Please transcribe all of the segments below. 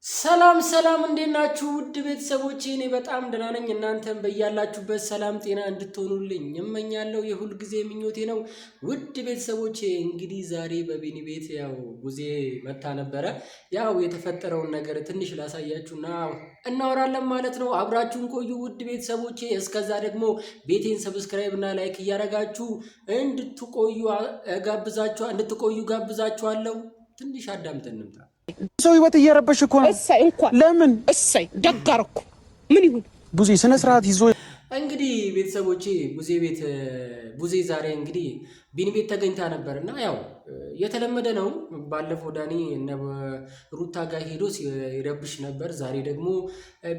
ሰላም ሰላም እንዴት ናችሁ ውድ ቤተሰቦቼ? እኔ በጣም ደህና ነኝ። እናንተም በያላችሁበት ሰላም ጤና እንድትሆኑልኝ እመኛለሁ። የሁል ጊዜ ምኞቴ ነው። ውድ ቤተሰቦቼ እንግዲህ ዛሬ በቢኒ ቤት ያው ጉዜ መታ ነበረ። ያው የተፈጠረውን ነገር ትንሽ ላሳያችሁና እናወራለን ማለት ነው። አብራችሁን ቆዩ ውድ ቤተሰቦቼ። እስከዛ ደግሞ ቤቴን ሰብስክራይብ እና ላይክ እያደረጋችሁ እንድትቆዩ ጋብዛችኋለሁ። ትንሽ አዳምጠን እንምጣ። ሰው ህይወት እየረበሽ እኮ ነው። እሰይ እንኳን ለምን እሰይ ደጋርኩ ምን ይሁን ቡዜ ስነ ስርዓት ይዞ እንግዲህ ቤተሰቦቼ ቡዜ ዛሬ እንግዲህ ቢኒ ቤት ተገኝታ ነበርና ያው የተለመደ ነው። ባለፈው ዳኒ እነ ሩታ ጋር ሄዶ ሲረብሽ ነበር። ዛሬ ደግሞ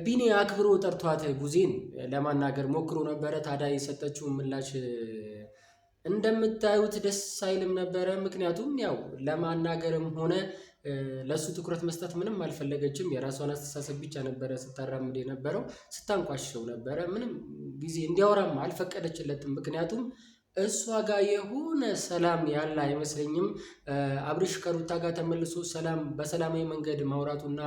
ቢኒ አክብሮ ጠርቷት ቡዜን ለማናገር ሞክሮ ነበረ። ታዲያ የሰጠችው ምላሽ እንደምታዩት ደስ አይልም ነበረ። ምክንያቱም ያው ለማናገርም ሆነ ለሱ ትኩረት መስጠት ምንም አልፈለገችም። የራሷን አስተሳሰብ ብቻ ነበረ ስታራምድ የነበረው፣ ስታንቋሽሸው ነበረ። ምንም ጊዜ እንዲያወራም አልፈቀደችለትም። ምክንያቱም እሷ ጋር የሆነ ሰላም ያለ አይመስለኝም። አብርሽ ከሩታ ጋር ተመልሶ በሰላማዊ መንገድ ማውራቱና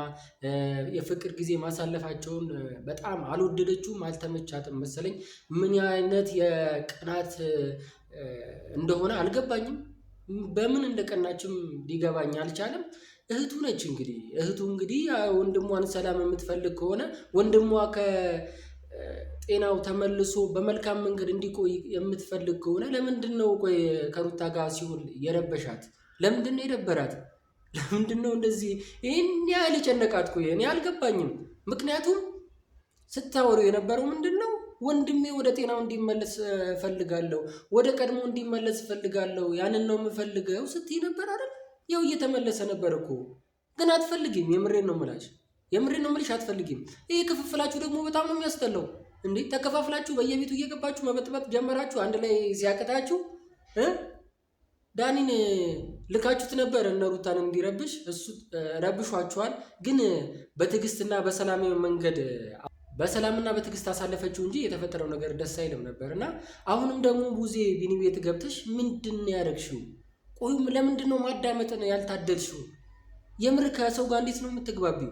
የፍቅር ጊዜ ማሳለፋቸውን በጣም አልወደደችውም፣ አልተመቻትም መሰለኝ። ምን አይነት የቅናት እንደሆነ አልገባኝም። በምን እንደቀናችም ሊገባኝ አልቻለም። እህቱ ነች እንግዲህ ወንድሟን ሰላም የምትፈልግ ከሆነ ወንድሟ ከጤናው ተመልሶ በመልካም መንገድ እንዲቆይ የምትፈልግ ከሆነ ለምንድን ነው ከሩታ ጋር ሲሆን የረበሻት? ለምንድን ነው የደበራት? ለምንድን ነው እንደዚህ ይህን ያህል የጨነቃት? እኔ አልገባኝም። ምክንያቱም ስታወሩ የነበረው ምንድን ነው? ወንድሜ ወደ ጤናው እንዲመለስ እፈልጋለሁ፣ ወደ ቀድሞ እንዲመለስ እፈልጋለሁ፣ ያንን ነው የምፈልገው ስትይ ነበር አይደል? ያው እየተመለሰ ነበር እኮ፣ ግን አትፈልጊም። የምሬን ነው የምልሽ አትፈልጊም። ይሄ ክፍፍላችሁ ደግሞ በጣም ነው የሚያስጠላው። እንዴ ተከፋፍላችሁ በየቤቱ እየገባችሁ መበጥበጥ ጀመራችሁ። አንድ ላይ ሲያቅታችሁ ዳኒን ልካችሁት ነበር እነ ሩታን እንዲረብሽ። እሱ ረብሿችኋል፣ ግን በትዕግስትና በሰላማዊ መንገድ በሰላምና በትዕግስት አሳለፈችው እንጂ የተፈጠረው ነገር ደስ አይልም ነበርና አሁንም ደግሞ ቡዜ ቢኒ ቤት ገብተሽ ምንድን ያደረግሽው? ቆይም ለምንድን ነው ማዳመጥ ነው ያልታደልሽው? የምር ከሰው ጋር እንዴት ነው የምትግባቢው?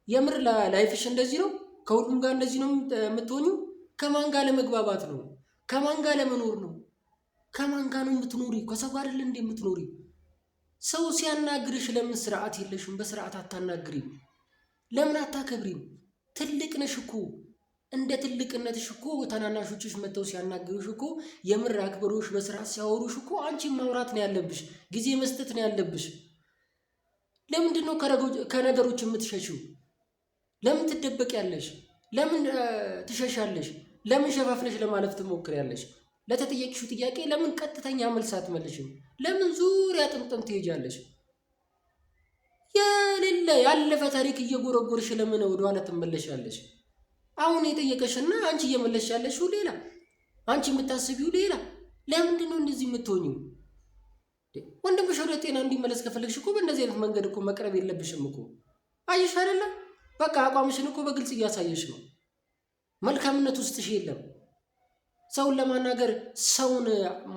የምር ላይፍሽ እንደዚህ ነው? ከሁሉም ጋር እንደዚህ ነው የምትሆኙ? ከማን ጋር ለመግባባት ነው? ከማን ጋር ለመኖር ነው? ከማን ጋር ነው የምትኖሪ? ከሰው ጋር አይደል እንዴ የምትኖሪ? ሰው ሲያናግርሽ ለምን ስርዓት የለሽም? በስርዓት አታናግሪም? ለምን አታከብሪም? ትልቅ ነሽ እኮ። እንደ ትልቅነትሽ እኮ ታናናሾችሽ መተው ሲያናግሩሽ እኮ የምር አክብሮሽ በስርዓት ሲያወሩሽ እኮ አንቺን ማውራት ነው ያለብሽ፣ ጊዜ መስጠት ነው ያለብሽ። ለምንድን ነው ከነገሮች የምትሸሽው? ለምን ትደበቂያለሽ? ለምን ትሸሻለሽ? ለምን ሸፋፍነሽ ለማለፍ ትሞክሪያለሽ? ለተጠየቅሽው ጥያቄ ለምን ቀጥተኛ መልስ አትመልሽም? ለምን ዙሪያ ጥምጥም ትሄጃለሽ? የሌለ ያለፈ ታሪክ እየጎረጎርሽ ለምን ወደኋላ ትመለሻለሽ? አሁን የጠየቀሽና አንቺ እየመለስሽ ያለሽው ሌላ፣ አንቺ የምታስቢው ሌላ። ለምንድን ነው እንደዚህ የምትሆኚው? ወንድምሽ ወደ ጤና እንዲመለስ ከፈለግሽ እኮ በእንደዚህ አይነት መንገድ እኮ መቅረብ የለብሽም እኮ። አየሽ አይደለ? በቃ አቋምሽን እኮ በግልጽ እያሳየሽ ነው። መልካምነት ውስጥሽ የለም። ሰውን ለማናገር ሰውን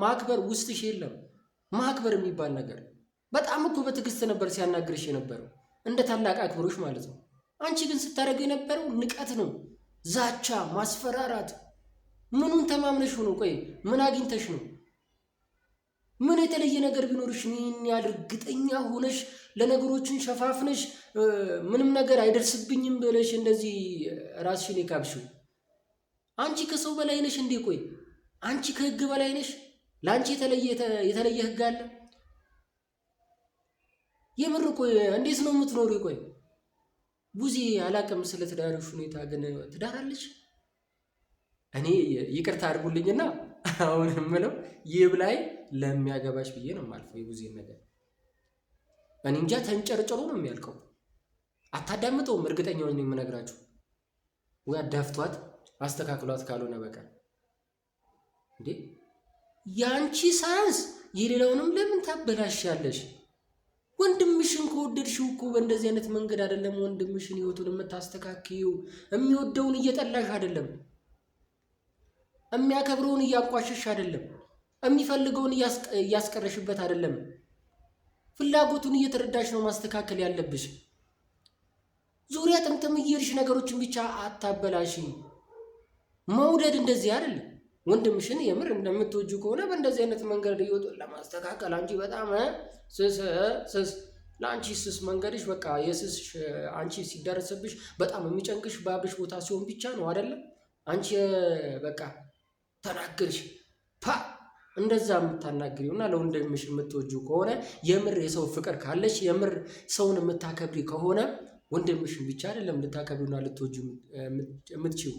ማክበር ውስጥሽ የለም። ማክበር የሚባል ነገር በጣም እኮ በትዕግስት ነበር ሲያናግርሽ የነበረው፣ እንደ ታላቅ አክብሮሽ ማለት ነው። አንቺ ግን ስታደርግ የነበረው ንቀት ነው፣ ዛቻ፣ ማስፈራራት። ምኑን ተማምነሽ ነው? ምን አግኝተሽ ነው? ምን የተለየ ነገር ቢኖርሽ ይህን ያህል እርግጠኛ ሆነሽ ለነገሮችን ሸፋፍነሽ ምንም ነገር አይደርስብኝም ብለሽ እንደዚህ ራስሽን የካብሽው? አንቺ ከሰው በላይ ነሽ እንዴ? አንቺ ከህግ በላይ ነሽ? ለአንቺ የተለየ ህግ አለ? የምር እንዴት ነው የምትኖሪ? ቡዜ አላቅም ስለ ትዳርሽ ሁኔታ፣ ግን ትዳራለች? እኔ ይቅርታ አድርጉልኝና አሁን የምለው ይብላኝ ለሚያገባሽ ብዬ ነው የማልፈው የቡዜን ነገር። እኔ እንጃ ተንጨርጭሮ ነው የሚያልቀው። አታዳምጠውም። እርግጠኛው ነኝ የምነግራችሁ። ወይ አዳፍቷት አስተካክሏት ካልሆነ በቀር እንዴ ያንቺ ሳያንስ የሌላውንም ለምን ታበላሻለሽ? ወንድምሽን ከወደድሽው እኮ በእንደዚህ አይነት መንገድ አይደለም ወንድምሽን ህይወቱን የምታስተካክዪው። የሚወደውን እየጠላሽ አይደለም፣ የሚያከብረውን እያቋሸሽ አይደለም፣ የሚፈልገውን እያስቀረሽበት አይደለም። ፍላጎቱን እየተረዳሽ ነው ማስተካከል ያለብሽ። ዙሪያ ጥምጥም እየሄድሽ ነገሮችን ብቻ አታበላሽ። መውደድ እንደዚህ አይደለም። ወንድምሽን የምር እንደምትወጁ ከሆነ በእንደዚህ አይነት መንገድ ይወጡ ለማስተካከል አንቺ በጣም ስስ ለአንቺ ስስ መንገድሽ በቃ የስስ አንቺ ሲደረስብሽ በጣም የሚጨንቅሽ ባብሽ ቦታ ሲሆን ብቻ ነው አይደለም አንቺ በቃ ተናገርሽ እንደዛ የምታናግሪውና ለወንድምሽ የምትወጁ ከሆነ የምር የሰው ፍቅር ካለሽ የምር ሰውን የምታከብሪ ከሆነ ወንድምሽን ብቻ አይደለም ልታከብሪውና ልትወጁ የምትችው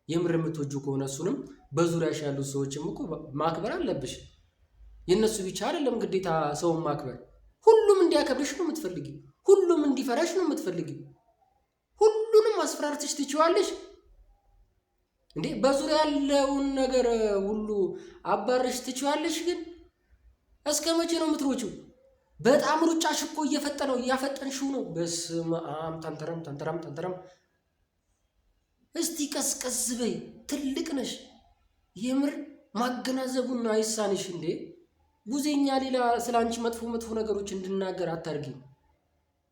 የምር የምትወጁ ከሆነ እሱንም በዙሪያሽ ያሉ ሰዎችም እኮ ማክበር አለብሽ። የነሱ ብቻ አይደለም ግዴታ ሰውን ማክበር። ሁሉም እንዲያከብርሽ ነው የምትፈልጊው። ሁሉም እንዲፈራሽ ነው የምትፈልጊው። ሁሉንም አስፈራርተሽ ትችዋለሽ እንዴ? በዙሪያ ያለውን ነገር ሁሉ አባረሽ ትችዋለሽ። ግን እስከ መቼ ነው የምትሮጪው? በጣም ሩጫሽ እኮ እየፈጠነው እያፈጠንሽው ነው። በስመ አብ ተንተረም እስቲ ቀስቀስ በይ። ትልቅ ነሽ። የምር ማገናዘቡን አይሳንሽ እንዴ? ጉዜኛ ሌላ ስለ አንቺ መጥፎ ነገሮች እንድናገር አታርጊ።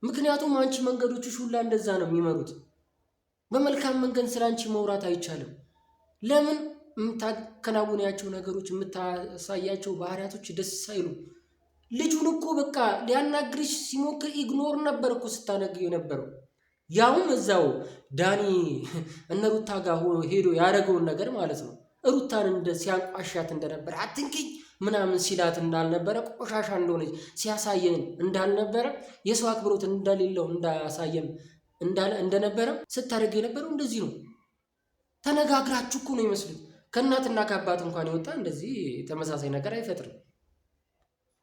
ምክንያቱም አንቺ መንገዶችሽ ሁላ እንደዛ ነው የሚመሩት። በመልካም መንገድ ስለ አንቺ መውራት አይቻልም። ለምን የምታከናውናቸው ነገሮች የምታሳያቸው ባህሪያቶች ደስ አይሉ። ልጁን እኮ በቃ ሊያናግርሽ ሲሞክር ኢግኖር ነበር እኮ ስታነግሪው የነበረው። ያውም እዛው ዳኒ እነ ሩታ ጋር ሄዶ ያደረገውን ነገር ማለት ነው። ሩታን ሲያንቋሻት እንደነበረ አትንኪኝ ምናምን ሲላት እንዳልነበረ ቆሻሻ እንደሆነች ሲያሳየን እንዳልነበረ የሰው አክብሮት እንደሌለው እንዳያሳየም እንደነበረ ስታደርግ የነበረው እንደዚህ ነው። ተነጋግራችሁ እኮ ነው ይመስሉት። ከእናትና ከአባት እንኳን የወጣ እንደዚህ ተመሳሳይ ነገር አይፈጥርም።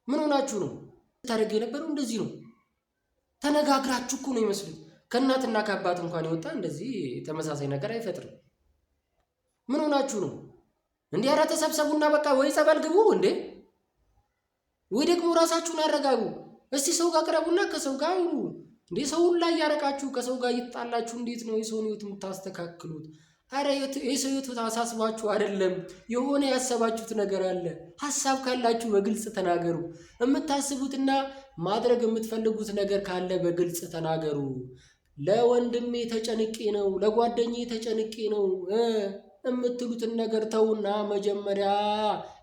ምን ሆናችሁ ነው? ስታደርግ የነበረው እንደዚህ ነው። ተነጋግራችሁ እኮ ነው ይመስሉት። ከእናትና ከአባት እንኳን የወጣ እንደዚህ ተመሳሳይ ነገር አይፈጥርም። ምን ሆናችሁ ነው እንዴ? ኧረ ተሰብሰቡና በቃ ወይ ጸበል ግቡ እንዴ፣ ወይ ደግሞ ራሳችሁን አረጋጉ። እስቲ ሰው ጋር ቅረቡና ከሰው ጋር አውሩ እንዴ። ሰውን ላይ ያረቃችሁ ከሰው ጋር እየተጣላችሁ እንዴት ነው የሰውን ህይወት የምታስተካክሉት? ኧረ የሰው ህይወት አሳስባችሁ አይደለም። የሆነ ያሰባችሁት ነገር አለ። ሀሳብ ካላችሁ በግልጽ ተናገሩ። የምታስቡትና ማድረግ የምትፈልጉት ነገር ካለ በግልጽ ተናገሩ። ለወንድሜ ተጨንቄ ነው፣ ለጓደኛዬ ተጨንቄ ነው የምትሉትን ነገር ተውና መጀመሪያ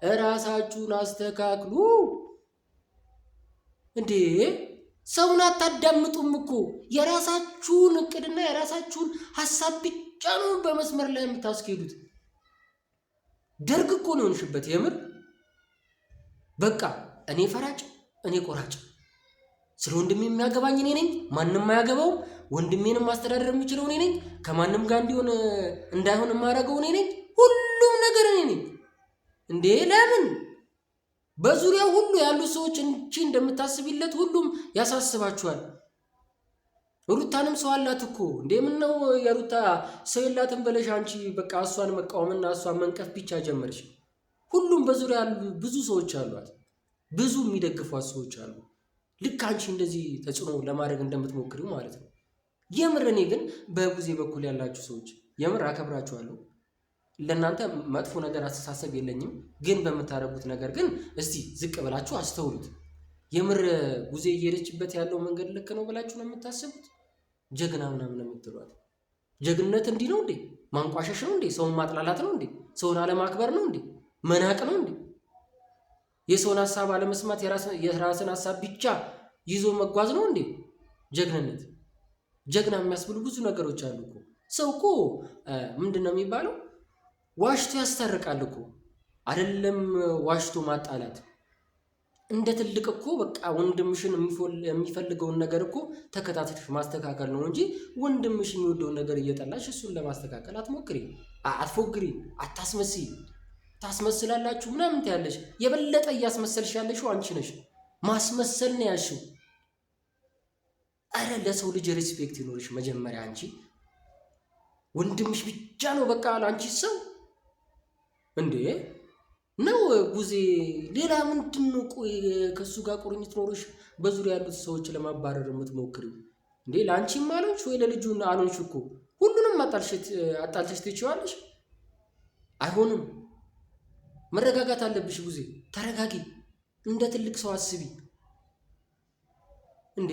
እራሳችሁን አስተካክሉ። እንዴ ሰውን አታዳምጡም እኮ። የራሳችሁን እቅድና የራሳችሁን ሀሳብ ብቻ ነው በመስመር ላይ የምታስኬዱት። ደርግ እኮ ነው የሆንሽበት። የምር በቃ እኔ ፈራጭ፣ እኔ ቆራጭ፣ ስለ ወንድሜ የሚያገባኝ እኔ ነኝ፣ ማንም አያገባውም። ወንድሜንም ማስተዳደር የምችለው እኔ ነኝ። ከማንም ጋር እንዳይሆን የማደርገው እኔ ነኝ። ሁሉም ነገር እኔ ነኝ። እንዴ ለምን በዙሪያው ሁሉ ያሉ ሰዎች እንቺ እንደምታስቢለት ሁሉም ያሳስባችኋል? ሩታንም ሰው አላት እኮ እንዴ። ምን ነው የሩታ ሰው የላትም ብለሽ አንቺ በቃ እሷን መቃወምና እሷን መንቀፍ ብቻ ጀመርሽ? ሁሉም በዙሪያ ያሉ ብዙ ሰዎች አሏት፣ ብዙ የሚደግፏት ሰዎች አሉ። ልክ አንቺ እንደዚህ ተጽዕኖ ለማድረግ እንደምትሞክሪው ማለት ነው። የምር እኔ ግን በጉዜ በኩል ያላችሁ ሰዎች የምር አከብራችኋለሁ። ለእናንተ መጥፎ ነገር አስተሳሰብ የለኝም። ግን በምታረጉት ነገር ግን እስቲ ዝቅ ብላችሁ አስተውሉት። የምር ጉዜ እየሄደችበት ያለው መንገድ ልክ ነው ብላችሁ ነው የምታስቡት? ጀግና ምናምን የምትሏት ጀግንነት እንዲህ ነው እንዴ? ማንቋሸሽ ነው እንዴ? ሰውን ማጥላላት ነው እንዴ? ሰውን አለማክበር ነው እንዴ? መናቅ ነው እንዴ? የሰውን ሀሳብ አለመስማት የራስን ሀሳብ ብቻ ይዞ መጓዝ ነው እንዴ ጀግንነት? ጀግና የሚያስብሉ ብዙ ነገሮች አሉ እኮ። ሰው እኮ ምንድን ነው የሚባለው? ዋሽቶ ያስታርቃል እኮ አይደለም? ዋሽቶ ማጣላት እንደ ትልቅ እኮ በቃ ወንድምሽን የሚፈልገውን ነገር እኮ ተከታትለሽ ማስተካከል ነው እንጂ ወንድምሽ የሚወደውን ነገር እየጠላሽ እሱን ለማስተካከል አትሞክሪ፣ አትፎግሪ፣ አታስመስይ። ታስመስላላችሁ ምናምን ትያለሽ። የበለጠ እያስመሰልሽ ያለሽው አንቺ ነሽ። ማስመሰል ነው ያልሽው። አረ ለሰው ልጅ ሪስፔክት ይኖርሽ መጀመሪያ። አንቺ ወንድምሽ ብቻ ነው በቃ ለአንቺ ሰው እንዴ ነው ጉዜ። ሌላ ምንድን ነው? ቆይ ከሱ ጋር ቁርኝት ኖሮሽ በዙሪያ ያሉት ሰዎች ለማባረር የምትሞክሪው እንዴ? ለአንቺም አልሆንሽ ወይ ለልጁ አልሆንሽ እኮ ሁሉንም አጣልተሽ ትችዋለሽ። አይሆንም። መረጋጋት አለብሽ ጉዜ። ተረጋጊ። እንደ ትልቅ ሰው አስቢ እንዴ።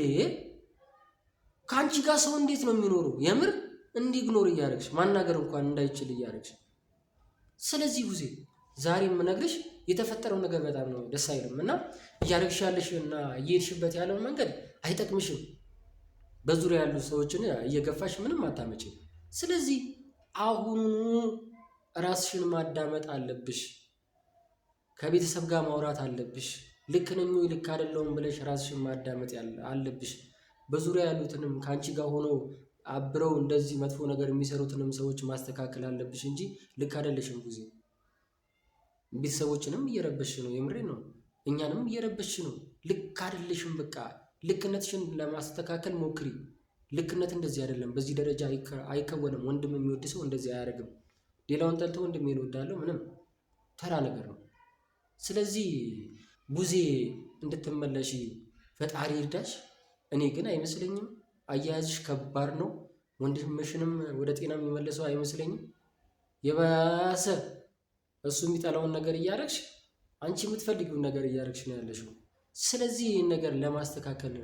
ከአንቺ ጋር ሰው እንዴት ነው የሚኖረው? የምር እንዲግኖር እያደረግሽ ማናገር እንኳን እንዳይችል እያደረግሽ። ስለዚህ ሁሴ ዛሬ የምነግርሽ የተፈጠረው ነገር በጣም ነው ደስ አይልም እና እያደረግሽ ያለሽ እና እየሄድሽበት ያለው መንገድ አይጠቅምሽም። በዙሪያ ያሉ ሰዎችን እየገፋሽ ምንም አታመጭም። ስለዚህ አሁኑኑ ራስሽን ማዳመጥ አለብሽ። ከቤተሰብ ጋር ማውራት አለብሽ። ልክ ነኝ ወይ ልክ አይደለሁም ብለሽ ራስሽን ማዳመጥ አለብሽ። በዙሪያ ያሉትንም ከአንቺ ጋር ሆኖ አብረው እንደዚህ መጥፎ ነገር የሚሰሩትንም ሰዎች ማስተካከል አለብሽ እንጂ ልክ አይደለሽም ጊዜ ቤተሰቦችንም እየረበሽ ነው። የምሬ ነው። እኛንም እየረበሽ ነው። ልክ አይደለሽም። በቃ ልክነትሽን ለማስተካከል ሞክሪ። ልክነት እንደዚህ አይደለም። በዚህ ደረጃ አይከወንም። ወንድም የሚወድ ሰው እንደዚህ አያደርግም። ሌላውን ጠልቶ ወንድም ይወዳለው ምንም ተራ ነገር ነው። ስለዚህ ቡዜ እንድትመለሺ ፈጣሪ ይርዳሽ። እኔ ግን አይመስለኝም። አያያዝሽ ከባድ ነው። ወንድምሽንም ወደ ጤና የሚመለሰው አይመስለኝም። የባሰ እሱ የሚጠላውን ነገር እያደረግሽ አንቺ የምትፈልጊውን ነገር እያደረግሽ ነው ያለሽው። ስለዚህ ይህን ነገር ለማስተካከል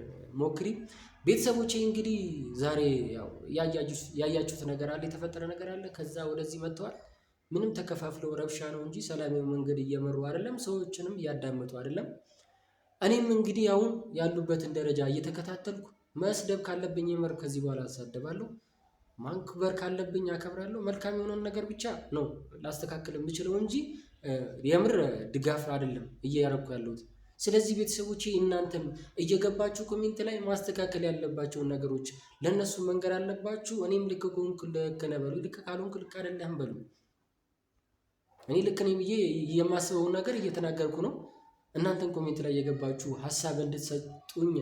ሞክሪ። ቤተሰቦቼ እንግዲህ ዛሬ ያው ያያችሁት ነገር አለ፣ የተፈጠረ ነገር አለ። ከዛ ወደዚህ መጥተዋል። ምንም ተከፋፍለው ረብሻ ነው እንጂ ሰላማዊ መንገድ እየመሩ አይደለም፣ ሰዎችንም እያዳመጡ አይደለም። እኔም እንግዲህ አሁን ያሉበትን ደረጃ እየተከታተልኩ መስደብ ካለብኝ የምር ከዚህ በኋላ አሳደባለሁ፣ ማክበር ካለብኝ አከብራለሁ። መልካም የሆነውን ነገር ብቻ ነው ላስተካክል የምችለው እንጂ የምር ድጋፍ አይደለም እያረኩ ያለሁት። ስለዚህ ቤተሰቦቼ እናንተም እየገባችሁ ኮሜንት ላይ ማስተካከል ያለባቸውን ነገሮች ለነሱ መንገር አለባችሁ። እኔም ልክ ከሆንኩ ልክ ነህ በሉ፣ ልክ ካልሆንኩ ልክ አይደለህም በሉ። እኔ ልክ ነኝ ብዬ የማስበውን ነገር እየተናገርኩ ነው። እናንተን ኮሜንት ላይ የገባችሁ ሀሳብ እንድትሰጡኝ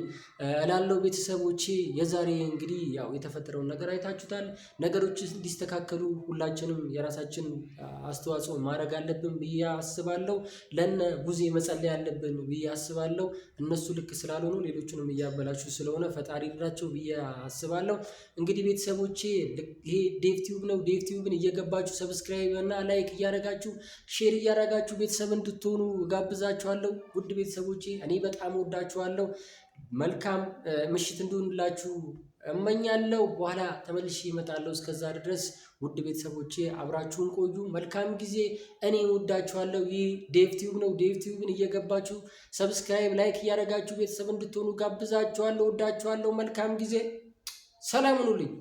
እላለሁ። ቤተሰቦቼ የዛሬ እንግዲህ ያው የተፈጠረውን ነገር አይታችሁታል። ነገሮች እንዲስተካከሉ ሁላችንም የራሳችን አስተዋጽኦ ማድረግ አለብን ብዬ አስባለሁ። ለነ ቡዜ መጸለይ አለብን ብዬ አስባለሁ። እነሱ ልክ ስላልሆኑ ሌሎቹንም እያበላችሁ ስለሆነ ፈጣሪ ይርዳቸው ብዬ አስባለሁ። እንግዲህ ቤተሰቦቼ ይሄ ዴቭ ቲዩብ ነው። ዴቭ ቲዩብን እየገባችሁ ሰብስክራይብ እና ላይክ እያደረጋችሁ ሼር እያደረጋችሁ ቤተሰብ እንድትሆኑ ጋብዛችኋለሁ። ውድ ቤተሰቦቼ እኔ በጣም ወዳችኋለሁ። መልካም ምሽት እንዲሆንላችሁ እመኛለሁ። በኋላ ተመልሼ እመጣለሁ። እስከዛ ድረስ ውድ ቤተሰቦቼ አብራችሁን ቆዩ። መልካም ጊዜ። እኔ ወዳችኋለሁ። ይህ ዴቭ ቲዩብ ነው። ዴቭ ቲዩብን እየገባችሁ ሰብስክራይብ ላይክ እያደረጋችሁ ቤተሰብ እንድትሆኑ ጋብዛችኋለሁ። ወዳችኋለሁ። መልካም ጊዜ። ሰላም ሁኑልኝ።